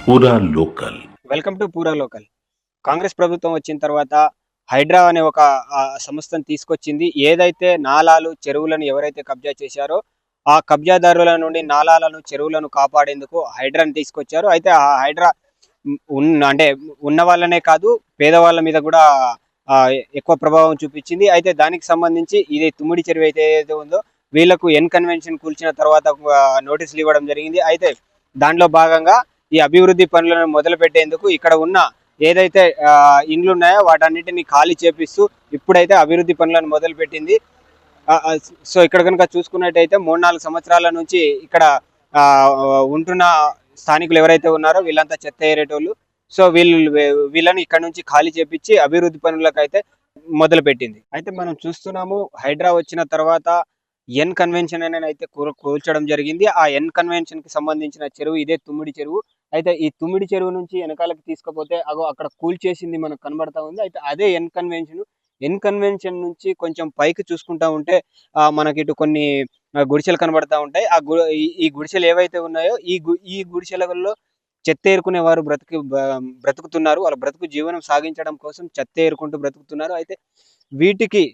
పూరా local. Welcome to పూరా local. Congress ప్రభుత్వం వచ్చిన తర్వాత హైడ్రా అనే ఒక సంస్థను తీసుకొచ్చింది. ఏదైతే నాలాలు చెరువులను ఎవరైతే కబ్జా చేశారో ఆ కబ్జాదారుల నుండి నాలాలను చెరువులను కాపాడేందుకు హైడ్రాని తీసుకొచ్చారు. అయితే ఆ హైడ్రా అంటే ఉన్న వాళ్ళనే కాదు పేదవాళ్ళ మీద కూడా ఎక్కువ ప్రభావం చూపించింది. అయితే దానికి సంబంధించి ఇది తుమ్మిడి చెరువు అయితే ఏదైతే ఉందో వీళ్లకు ఎన్ కన్వెన్షన్ కూల్చిన తర్వాత నోటీసులు ఇవ్వడం జరిగింది. అయితే దాంట్లో భాగంగా ఈ అభివృద్ధి పనులను మొదలు పెట్టేందుకు ఇక్కడ ఉన్న ఏదైతే ఇండ్లు ఉన్నాయో వాటన్నిటిని ఖాళీ చేపిస్తూ ఇప్పుడైతే అభివృద్ధి పనులను మొదలు పెట్టింది. సో ఇక్కడ కనుక చూసుకున్నట్టయితే 3-4 సంవత్సరాల నుంచి ఇక్కడ ఉంటున్న స్థానికులు ఎవరైతే ఉన్నారో వీళ్ళంతా చెత్త ఏరేటోళ్ళు. సో వీళ్ళని ఇక్కడ నుంచి ఖాళీ చేపించి అభివృద్ధి పనులకు అయితే మొదలు పెట్టింది. అయితే మనం చూస్తున్నాము హైడ్రా వచ్చిన తర్వాత ఎన్ కన్వెన్షన్ అని అయితే కూల్చడం జరిగింది. ఆ ఎన్ కన్వెన్షన్ కి సంబంధించిన చెరువు ఇదే తుమ్మిడి చెరువు. అయితే ఈ తుమ్మిడి చెరువు నుంచి వెనకాలకి తీసుకపోతే అక్కడ కూల్చేసింది మనకు కనబడతా ఉంది. అయితే అదే ఎన్ కన్వెన్షన్ నుంచి కొంచెం పైకి చూసుకుంటా ఉంటే మనకి ఇటు కొన్ని గుడిసెలు కనబడతా ఉంటాయి. ఈ గుడిసెలు ఏవైతే ఉన్నాయో ఈ గుడిసెలలో చెత్త ఏరుకునే వారు బ్రతుకుతున్నారు. వాళ్ళ బ్రతుకు జీవనం సాగించడం కోసం చెత్త ఏరుకుంటూ బ్రతుకుతున్నారు. అయితే వీటికి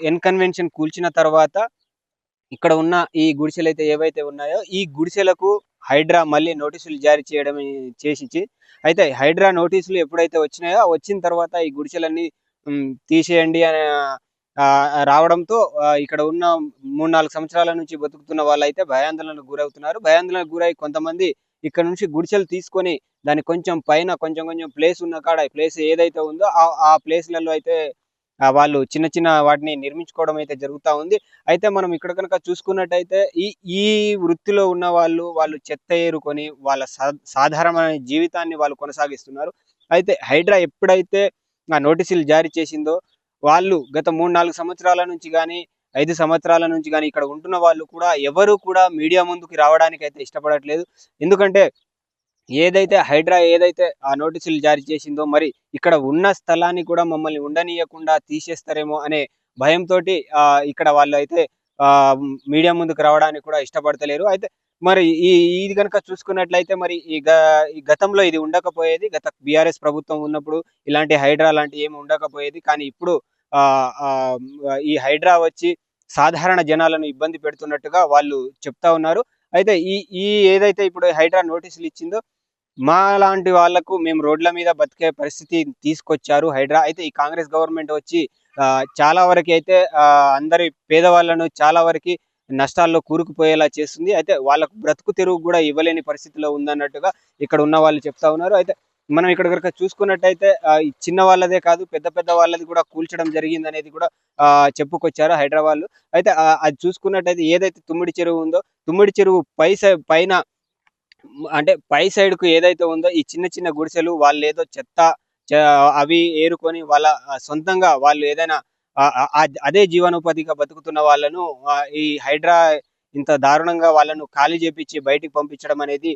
ఎన్ కన్వెన్షన్ కూల్చిన తర్వాత ఇక్కడ ఉన్న ఈ గుడిసెలు అయితే ఏవైతే ఉన్నాయో ఈ గుడిసెలకు హైడ్రా మళ్ళీ నోటీసులు జారీ చేసి అయితే హైడ్రా నోటీసులు ఎప్పుడైతే వచ్చినాయో వచ్చిన తర్వాత ఈ గుడిసెలన్నీ తీసేయండి అని రావడంతో ఇక్కడ ఉన్న 3-4 సంవత్సరాల నుంచి బతుకుతున్న వాళ్ళైతే భయాందోళనకు గురవుతున్నారు. భయాందోళనకు గురై కొంతమంది ఇక్కడ నుంచి గుడిసెలు తీసుకొని దాని కొంచెం పైన కొంచెం ప్లేస్ ఉన్న కాడ ప్లేస్ ఏదైతే ఉందో ఆ ప్లేస్లలో అయితే వాళ్ళు చిన్న చిన్న వాటిని నిర్మించుకోవడం అయితే జరుగుతూ ఉంది. అయితే మనం ఇక్కడ కనుక చూసుకున్నట్టయితే ఈ వృత్తిలో ఉన్న వాళ్ళు చెత్త ఏరుకొని వాళ్ళ సాధారణమైన జీవితాన్ని వాళ్ళు కొనసాగిస్తున్నారు. అయితే హైడ్రా ఎప్పుడైతే ఆ నోటీసులు జారీ చేసిందో వాళ్ళు గత 3-4 సంవత్సరాల నుంచి కానీ 5 సంవత్సరాల నుంచి కానీ ఇక్కడ ఉంటున్న వాళ్ళు కూడా ఎవరు కూడా మీడియా ముందుకు రావడానికి అయితే ఇష్టపడట్లేదు. ఎందుకంటే హైడ్రా ఏదైతే ఆ నోటీసులు జారీ చేసిందో మరి ఇక్కడ ఉన్న స్థలాన్ని కూడా మమ్మల్ని ఉండనీయకుండా తీసేస్తారేమో అనే భయంతో ఇక్కడ వాళ్ళు అయితే మీడియా ముందుకు రావడానికి కూడా ఇష్టపడతలేరు. అయితే మరి ఇది కనుక చూసుకున్నట్లయితే మరి ఈ గతంలో ఇది ఉండకపోయేది. గత బీఆర్ఎస్ ప్రభుత్వం ఉన్నప్పుడు ఇలాంటి హైడ్రా లాంటి ఏమి ఉండకపోయేది. కానీ ఇప్పుడు ఈ హైడ్రా వచ్చి సాధారణ జనాలను ఇబ్బంది పెడుతున్నట్టుగా వాళ్ళు చెప్తా ఉన్నారు. అయితే ఈ ఏదైతే ఇప్పుడు హైడ్రా నోటీసులు ఇచ్చిందో మా లాంటి వాళ్లకు మేము రోడ్ల మీద బతికే పరిస్థితి తీసుకొచ్చారు హైడ్రా. అయితే ఈ కాంగ్రెస్ గవర్నమెంట్ వచ్చి చాలా వరకు అయితే అందరి పేదవాళ్ళను చాలా వరకు నష్టాల్లో కూరుకుపోయేలా చేస్తుంది. అయితే వాళ్ళకు బ్రతుకు తెరువు కూడా ఇవ్వలేని పరిస్థితిలో ఉందన్నట్టుగా ఇక్కడ ఉన్న వాళ్ళు చెప్తా ఉన్నారు. అయితే మనం ఇక్కడ కనుక చూసుకున్నట్టయితే చిన్న వాళ్ళదే కాదు పెద్ద వాళ్ళది కూడా కూల్చడం జరిగింది అనేది కూడా చెప్పుకొచ్చారు హైదరాబాద్. అయితే అది చూసుకున్నట్టయితే ఏదైతే తుమ్మిడి చెరువు ఉందో తుమ్మిడి చెరువు పైన అంటే పై సైడ్ కు ఏదైతే ఉందో ఈ చిన్న గుడిసెలు వాళ్ళు ఏదో చెత్త అవి ఏరుకొని వాళ్ళ సొంతంగా వాళ్ళు ఏదైనా అదే జీవనోపాధిగా బతుకుతున్న వాళ్ళను ఈ హైడ్రా ఇంత దారుణంగా వాళ్ళను ఖాళీ చేపించి బయటికి పంపించడం అనేది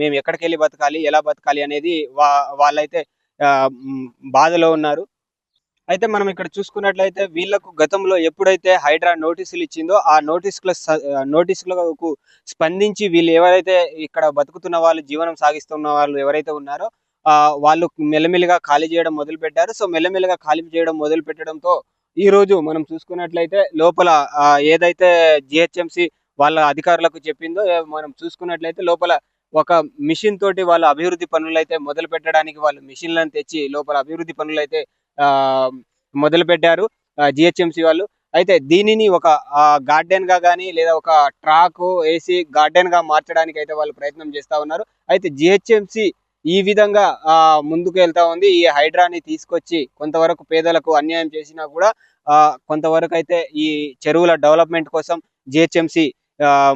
మేము ఎక్కడికి వెళ్ళి బతకాలి ఎలా బతకాలి అనేది వాళ్ళైతే బాధలో ఉన్నారు. అయితే మనం ఇక్కడ చూసుకున్నట్లయితే వీళ్లకు గతంలో ఎప్పుడైతే హైడ్రా నోటీసులు ఇచ్చిందో ఆ నోటీసులకు స్పందించి వీళ్ళు ఎవరైతే ఇక్కడ బతుకుతున్న వాళ్ళు జీవనం సాగిస్తున్న వాళ్ళు ఎవరైతే ఉన్నారో వాళ్ళు మెల్లమెల్లగా ఖాళీ చేయడం మొదలు పెట్టారు. సో మెల్లమెల్లగా ఖాళీ చేయడం మొదలు పెట్టడంతో ఈ రోజు మనం చూసుకున్నట్లయితే లోపల ఏదైతే జిహెచ్ఎంసి వాళ్ళ అధికారులకు చెప్పిందో మనం చూసుకున్నట్లయితే లోపల ఒక మిషన్ తోటి వాళ్ళ అభివృద్ధి పనులు అయితే మొదలు పెట్టడానికి వాళ్ళు మిషన్లను తెచ్చి లోపల అభివృద్ధి పనులు అయితే మొదలు పెట్టారు జిహెచ్ఎంసి వాళ్ళు. అయితే దీనిని ఒక గార్డెన్ గా కానీ లేదా ఒక ట్రాక్ వేసి గార్డెన్ గా మార్చడానికి అయితే వాళ్ళు ప్రయత్నం చేస్తా ఉన్నారు. అయితే జిహెచ్ఎంసి ఈ విధంగా ముందుకు వెళ్తా ఉంది. ఈ హైడ్రాని తీసుకొచ్చి కొంతవరకు పేదలకు అన్యాయం చేసినా కూడా కొంతవరకు అయితే ఈ చెరువుల డెవలప్మెంట్ కోసం జిహెచ్ఎంసి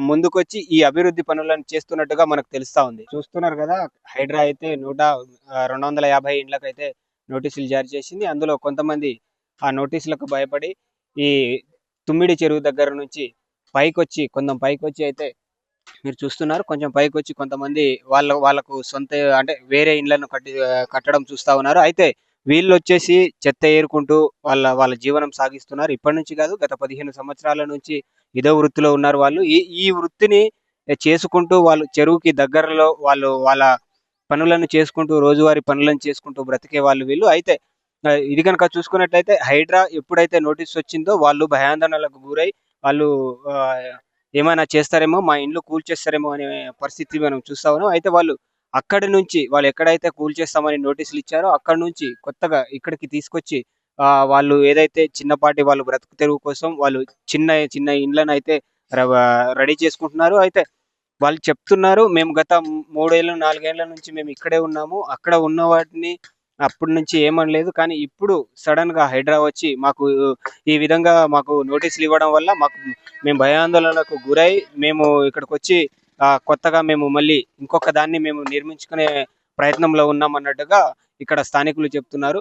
ముందుకొచ్చి ఈ అభివృద్ధి పనులను చేస్తున్నట్టుగా మనకు తెలుస్తా ఉంది. చూస్తున్నారు కదా హైడ్రా అయితే 250 ఇండ్లకైతే నోటీసులు జారీ చేసింది. అందులో కొంతమంది ఆ నోటీసులకు భయపడి ఈ తుమ్మిడి చెరువు దగ్గర నుంచి కొంచెం పైకొచ్చి అయితే మీరు చూస్తున్నారు కొంచెం పైకొచ్చి కొంతమంది వాళ్ళకు సొంత అంటే వేరే ఇండ్లను కట్టడం చూస్తా ఉన్నారు. అయితే వీళ్ళు వచ్చేసి చెత్త ఏరుకుంటూ వాళ్ళ జీవనం సాగిస్తున్నారు. ఇప్పటి నుంచి కాదు గత 15 సంవత్సరాల నుంచి ఇదే వృత్తిలో ఉన్నారు వాళ్ళు. ఈ వృత్తిని చేసుకుంటూ వాళ్ళు చెరువుకి దగ్గరలో వాళ్ళ పనులను చేసుకుంటూ రోజువారీ పనులను చేసుకుంటూ బ్రతికే వాళ్ళు వీళ్ళు. అయితే ఇది గనక చూసుకున్నట్లయితే హైడ్రా ఎప్పుడైతే నోటీస్ వచ్చిందో వాళ్ళు భయాందోళనలకు గురై వాళ్ళు ఆహ్, ఏమైనా చేస్తారేమో, మా ఇండ్లు కూల్చేస్తారేమో అనే పరిస్థితి మనం చూస్తా ఉన్నాం. అయితే వాళ్ళు అక్కడి నుంచి వాళ్ళు ఎక్కడైతే కూల్చేస్తామని నోటీసులు ఇచ్చారో అక్కడి నుంచి కొత్తగా ఇక్కడికి తీసుకొచ్చి వాళ్ళు ఏదైతే చిన్నపాటి వాళ్ళు బ్రతుకు తెరువు కోసం వాళ్ళు చిన్న చిన్న ఇండ్లనైతే రవ రెడీ చేసుకుంటున్నారు. అయితే వాళ్ళు చెప్తున్నారు. మేము గత 3 ఏళ్ళు, 4 ఏళ్ల నుంచి మేము ఇక్కడే ఉన్నాము. అక్కడ ఉన్న వాటిని అప్పటి నుంచి ఏమనలేదు. కానీ ఇప్పుడు సడెన్‌గా హైడ్రా వచ్చి మాకు ఈ విధంగా మాకు నోటీసులు ఇవ్వడం వల్ల మేము భయాందోళనకు గురై మేము ఇక్కడికొచ్చి కొత్తగా మేము మళ్ళీ ఇంకొక దాన్ని మేము నిర్మించుకునే ప్రయత్నంలో ఉన్నామన్నట్టుగా ఇక్కడ స్థానికులు చెప్తున్నారు.